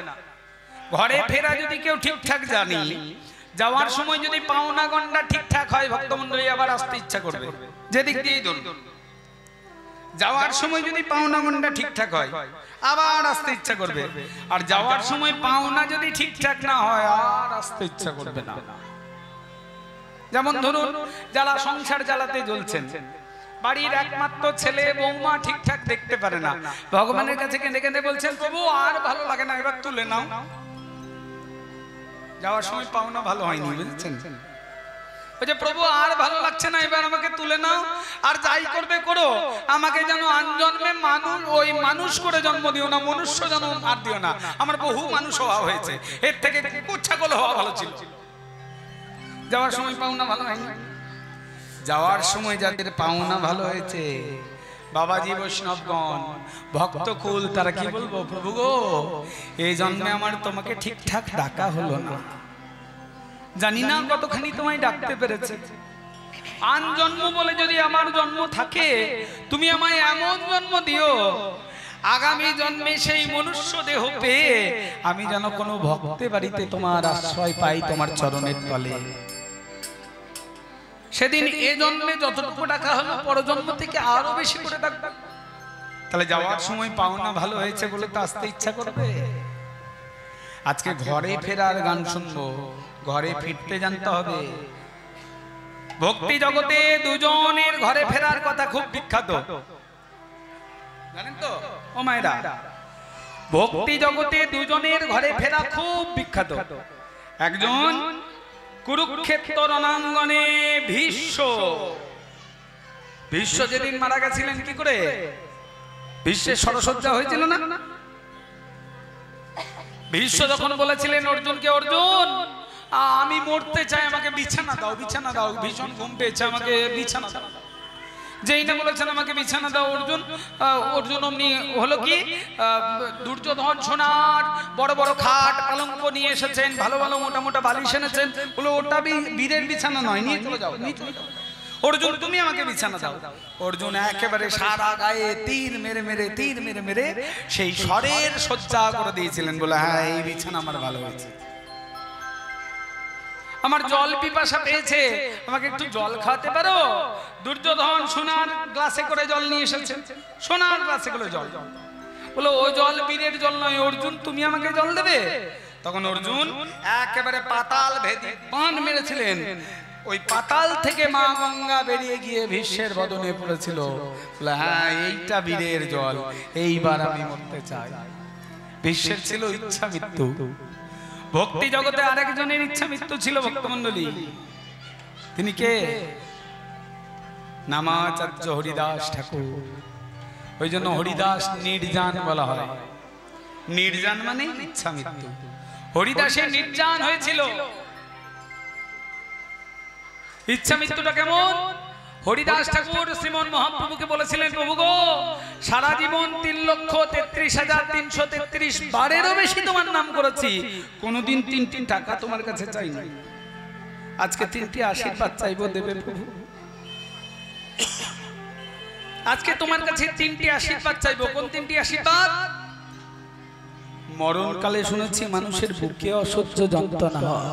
ঘরে ফেরা যদি কেউ ঠিকঠাক জানি, যাওয়ার সময় যদি পাওনা গন্ডা ঠিকঠাক হয়, ভক্তমণ্ডলী আবার আসতে ইচ্ছা করবে। যেদিক দিয়েই ধরুন, যাওয়ার সময় যদি পাওনা গন্ডা ঠিকঠাক হয়, আবার আসতে ইচ্ছা করবে। আর যাওয়ার সময় পাওনা যদি ঠিকঠাক না হয়, আর আসতে ইচ্ছা করবে না। যেমন ধরুন, যারা সংসার চালাতে জ্বলছেন, বাড়ির একমাত্র ছেলে বৌমা ঠিকঠাক দেখতে পারে না, ভগবানের কাছে কেঁদে কেঁদে বলছেন, প্রভু আর ভালো লাগে না, এবার তুলে নাও। যাওয়ার সময় পাওনা ভালো হয়নি, বুঝেছেন। ওই যে প্রভু আর ভালো লাগছে না, এবার আমাকে তুলে নাও, আর যাই করবে করো, আমাকে যেন আনজন্মে ওই মানুষ করে জন্ম দিও না, মনুষ্য জন্ম আর দিও না। আমার বহু মানুষ হওয়া হয়েছে, এর থেকে কুচ্ছাকল হওয়া ভালো ছিল। যাওয়ার সময় পাওনা ভালো হয়নি, যাওয়ার সময় যাদের পাওনা ভালো হয়েছে, বাবাজি বৈষ্ণবগণ ভক্তকুল, তারা কি বলবো, প্রভু গো এই জন্মে আমার তোমাকে ঠিকঠাক ডাকা হলো না, জানি না কতখানি তোমায় ডাকতে পেরেছে। আন জন্ম বলে যদি আমার জন্ম থাকে, তুমি আমায় এমন জন্ম দিও আগামী জন্মে সেই মনুষ্য দেহ পেয়ে আমি যেন কোনো ভক্তের বাড়িতে তোমার আশ্রয় পাই, তোমার চরণের তলে। সেদিন এ জন্মে যতটুকু ডাকা হলো, পরজন্ম থেকে আরো বেশি করে ডাকবে। তাহলে যাওয়ার সময় পাওনা ভালো হয়েছে বলে তো আসতে ইচ্ছা করবে। আজকে ঘরে ফেরার গান শুনবো, ঘরে ফিরতে জানতে হবে। ভক্তি জগতে দুজনের ঘরে ফেরার কথা খুব বিখ্যাত, জানেন তো ও মায়েরা? ভক্তি জগতে দুজনের ঘরে ফেরা খুব বিখ্যাত। একজন কুরুক্ষেত্র রণাঙ্গনে ভীষ্ম। ভীষ্ম যেদিন মারা গেছিলেন কি করে? ভীষ্মের সরসজ্জা হয়েছিল না? ভীষ্ম যখন বলেছিলেন অর্জুনকে, অর্জুন আমি মরতে চাই, আমাকে বিছানা দাও, বিছানা দাও, ভীষণ ঘুম পেয়েছে, আমাকে বিছানা দাও। যেই না বলেছেন আমাকে বিছানা দাও, অর্জুন অমনি হলো কি, দুর্যোধন সোনার বড় বড় খাট পালঙ্ক নিয়ে এসেছেন, ভালো ভালো মোটা মোটা বালিশ এনেছেন, বলে ওটা বীরের বিছানা নয়, নিয়ে চলে যাও, নিয়ে চলে যাও, অর্জুন তুমি আমাকে বিছানা দাও। অর্জুন একেবারে সারা গায়ে তীর মেরে মেরে, তীর মেরে মেরে সেই স্বরের সজ্জা করে দিয়েছিলেন, বলে হ্যাঁ এই বিছানা আমার ভালো হয়েছে। আমার জল পিপাসা পেয়েছে, আমাকে একটু জল খাওয়াতে পারো? দুর্যোধন সোনার গ্লাসে করে জল নিয়ে এসেছেন, সোনার গ্লাসে করে জল, বলো ও জল বীরের জল নয়, অর্জুন তুমি আমাকে জল দেবে। তখন অর্জুন একেবারে পাতাল ভেদে বাণ মেরেছিলেন, ওই পাতাল থেকে মা গঙ্গা বেরিয়ে গিয়ে ভীষ্মের বদনে পড়েছিল, বলে হ্যাঁ এইটা বীরের জল, এইবার আমি মরতে চাই। ভীষ্মের ছিল ইচ্ছা মৃত্যু। ভক্তি জগতে আরেকজনের ইচ্ছা মৃত্যু ছিল ভক্তমণ্ডলী, তিনি কে? নামাচার্য হরিদাস ঠাকুর। ওই জন্য হরিদাস নির্জান বলা হয়। নির্জান মানে ইচ্ছা মৃত্যু। হরিদাসের নির্জান হয়েছিল। ইচ্ছা মৃত্যুটা কেমন? হরিদাস ঠাকুর শ্রীমন মহাপ্রভুকে বলেছিলেন, প্রভু গো সারা জীবন 3,33,333 বারেরও বেশি তোমার নাম করেছি, কোনদিন 3টি টাকা তোমার কাছে চাই না, আজকে 3টি আশীর্বাদ চাইবো, দেবে প্রভু? আজকে তোমার কাছে 3টি আশীর্বাদ চাইবো। কোন 3টি আশীর্বাদ? মরণকালে শুনেছি মানুষের বুকে অসহ্য যন্ত্রণা হয়,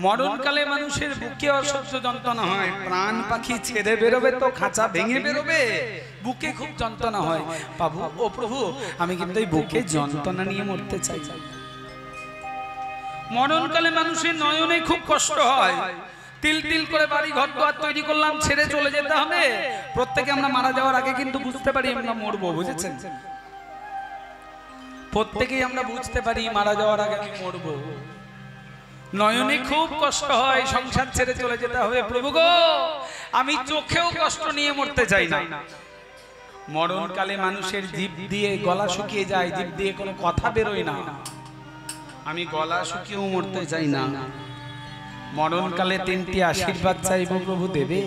মরণকালে মানুষের বুকে অসহ্য যন্ত্রণা হয়, প্রাণ পাখি ছেড়ে বেরোবে তো খাঁচা ভেঙে বেরোবে, বুকে খুব যন্ত্রণা হয়। বাবু ও প্রভু আমি কিন্তু এই বুকে যন্ত্রণা নিয়ে মরতে চাই। মরণকালে মানুষের নয়নে খুব কষ্ট হয়, তিল তিল করে বাড়ি ঘর দুয়ার তৈরি করলাম, ছেড়ে চলে যেতে হবে। প্রত্যেকে আমরা মারা যাওয়ার আগে কিন্তু বুঝতে পারি আমরা মরবো, বুঝেছেন? প্রত্যেকেই আমরা বুঝতে পারি মারা যাওয়ার আগে আমি মরবো। নয়নে খুব কষ্ট হয়, সংসার ছেড়ে চলে যেতে হবে। প্রভু গো আমি চোখেও কষ্ট নিয়ে মরতে চাই না। মরণকালে মানুষের জিভ দিয়ে গলা শুকিয়ে যায়, জিভ দিয়ে কোনো কথা বেরোয় না, আমি গলা শুকিয়েও মরতে চাই না। মরণকালে 3টি আশীর্বাদ চাইবো, প্রভু দেবে?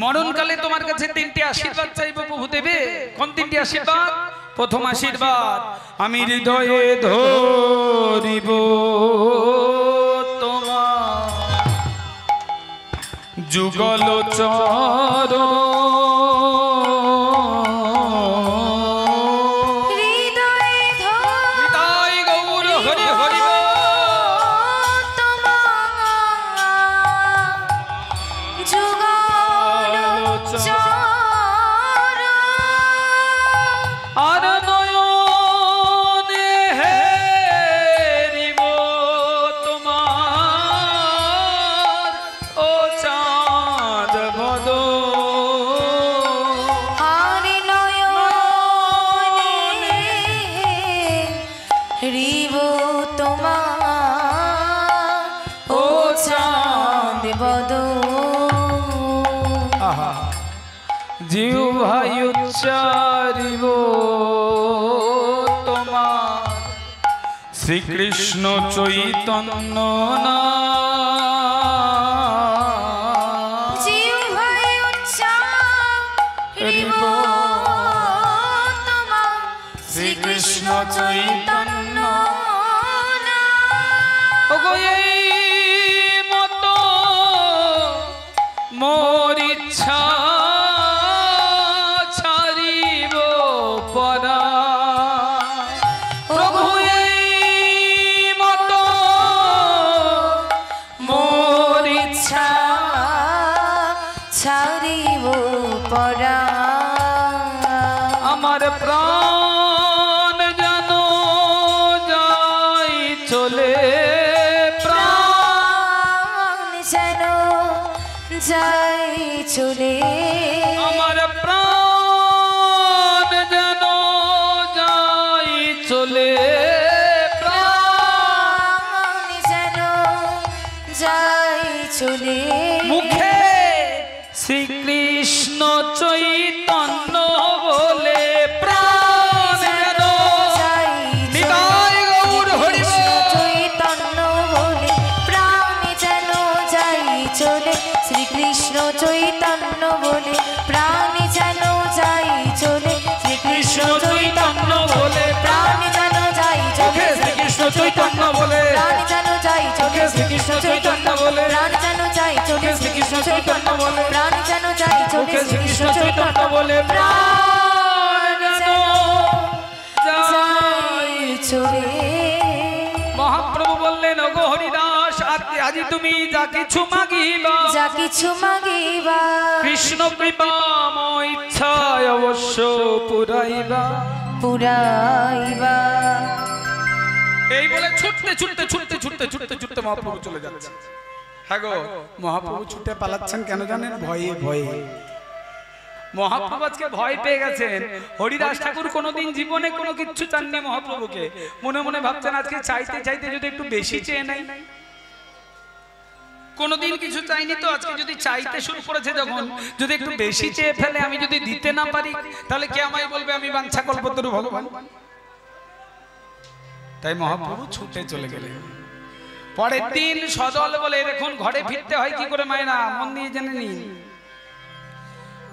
মরণকালে তোমার কাছে 3টি আশীর্বাদ চাইবো, প্রভু দেবে? কোন 3টি আশীর্বাদ? প্রথম আশীর্বাদ, আমি হৃদয়ে ধরিব তোমার যুগল চরণ, জিহ্বাই উচ্চারিব তোমার শ্রীকৃষ্ণ চৈতন্য নাম। জিহ্বাই উচ্চারিব তোমার শ্রীকৃষ্ণ চৈতন্য নাম। ওগো এই মতো মোর ইচ্ছা ছাড়িব পরা। প্রভু এই মতো মোর ইচ্ছা ছাড়িব পরা। আমার প্রাণ যেন যাই চলে, প্রাণ যেন যাই চলে। আমার প্রাণ যেন যাই চলে, প্রাণ যেন যাই চলে। মুখে শ্রীকৃষ্ণ চৈতন্য বলে প্রাণ যেন যাই নিতাই গৌর হরি বল। চৈতন্য বলে প্রাণ যেন যাই চলে। শ্রীকৃষ্ণ চৈতন্য বলে প্রাণ যেন যাই চলে। শ্রীকৃষ্ণ চৈতন্য বলে প্রাণ যেন যাই চলে। শ্রীকৃষ্ণ চৈতন্য বলে প্রাণ যেন যাই চলে। শ্রীকৃষ্ণ চৈতন্য বলে প্রাণ যেন যাই চলে। শ্রীকৃষ্ণ চৈতন্য বলে প্রাণ যেন যাই চলে। শ্রীকৃষ্ণ চৈতন্য বলে প্রাণ যেন যাই চলে। মহাপ্রভু বললেন, ওগো হরিদাস, আজি তুমি যা কিছু মাগিবা, যা কিছু মাগিবা কৃষ্ণ কৃপাময় ইচ্ছায় অবশ্য পুরাইবা। পুরাইবা। এই বলে ছুটতে ছুটতে ছুটতে ছুটতে ছুটতে ছুটতে মহাপ্রভু চলে যাচ্ছে। হ্যাঁ গো, মহাপ্রভু ছুটে পালাচ্ছেন কেন জানেন? ভয়ে ভয়ে। মহাপ্রভু আজকে ভয় পেয়ে গেছেন। হরিদাস ঠাকুর কোনোদিন জীবনে কোনো কিছু চাননি মহাপ্রভুকে। মনে মনে ভাবছেন আজকে চাইতে চাইতে যদি একটু বেশি চেয়ে নেই। কোনোদিন কিছু চাইনি, তো আজকে যদি চাইতে শুরু করেছে যখন, যদি একটু বেশি চেয়ে ফেলে, আমি যদি দিতে না পারি, তাহলে কে আমায় বলবে আমি বাঞ্ছা কল্পতরু ভগবান? তাই মহাপ্রভু ছুটে চলে গেলেন। পরের দিন সদল বলে, দেখুন ঘরে ফিরতে হয় কি করে মায়েরা, মন দিয়ে জেনে নিন।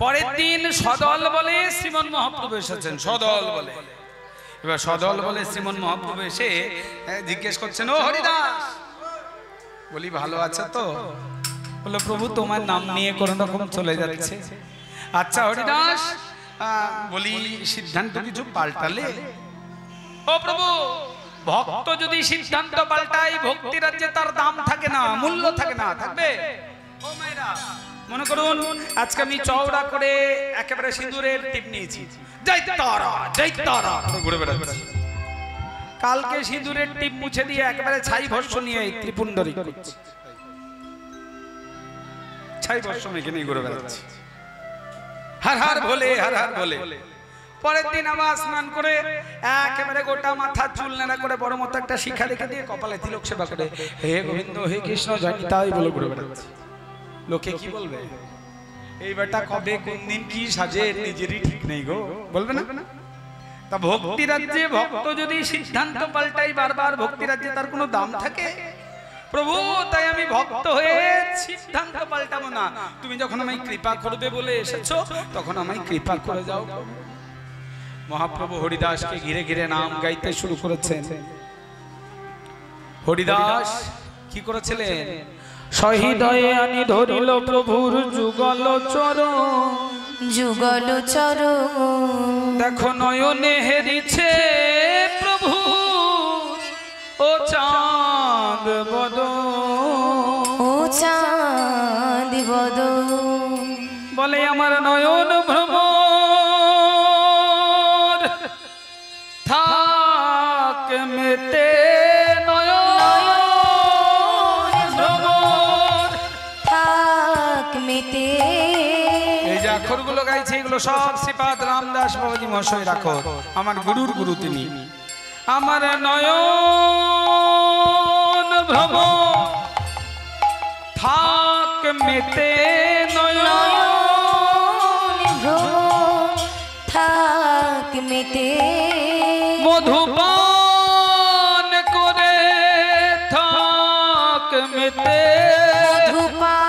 পরের দিন সদল বলে শ্রীমন মহাপ্রভু এসেছেন। সদল বলে, এবার সদল বলে শ্রীমন মহাপ্রভু এসে জিজ্ঞেস করছেন, ও হরিদাস, বলি ভালো আছে তো? বলে, প্রভু তোমার নাম নিয়ে কোনো রকম চলে যাচ্ছে। আচ্ছা হরিদাস, বলি সিদ্ধান্ত কিছু পাল্টালে? ও প্রভু, ভক্ত যদি সিদ্ধান্ত পাল্টায়, ভক্তি রাজ্যে তার দাম থাকে না, মূল্য থাকে না। থাকবে? ও মায়েরা, মনে করুন আজকে আমি চওড়া করে একেবারে সিঁদুরের টিপ নিয়েছি, জয় তারা জয় তারা ঘুরে বেড়াচ্ছি। কালকে সিঁদুরের টিপ মুছে দিয়ে একেবারে ছাই ভস্ম নিয়ে ত্রিপুণ্ডরী করছি, ছাই ভস্ম মেখে নিয়ে ঘুরে বেড়াচ্ছি, হার হার ভোলে হার হার ভোলে। পরের দিন আবার স্নান করে একেবারে গোটা মাথা চুল নেড়া করে বড় মতো একটা শিখা রেখে দিয়ে কপালে তিলক সেবা করে হে গোবিন্দ হে কৃষ্ণ জয় তাই বলে ঘুরে বেড়াচ্ছে। লোকে কি বলবে? এই বেটা কবে কোন দিন কি সাজে নিজেরই ঠিক নেই গো, বলবে না? তা ভক্তি রাজ্যে ভক্ত যদি সিদ্ধান্ত পাল্টাই বারবার, ভক্তি রাজ্যে তার কোনো দাম থাকে? প্রভু, তাই আমি ভক্ত হয়ে সিদ্ধান্ত পাল্টাবো না। তুমি যখন আমায় কৃপা করবে বলে এসেছো, তখন আমায় কৃপা করে যাও। মহাপ্রভু হরিদাসকে ঘিরে ঘিরে নাম গাইতে শুরু করেছেন। হরিদাস কি করেছিলেন? সহৃদয়ে আনি ধরিল প্রভুর যুগল চরণ, যুগল চরণ। দেখো নয়নে হেরিছে প্রভু ও চাঁদ বদন, ও চাঁদ বদন। বলে আমার নয়ন ভ্রমর থাক মেতে, নয়ন ভ্রমর থাক মেতে। এই যে অক্ষরগুলো গাইছে, এগুলো সব শ্রীপাদ রামদাস বাবাজি মহাশয় রাখো, আমার গুরুর গুরু তিনি। আমার নয়ন ভ্রমর থাক মেতে, নয়ন ভ্রমর মেতে মধুপান করে থাক মেতে মধুপান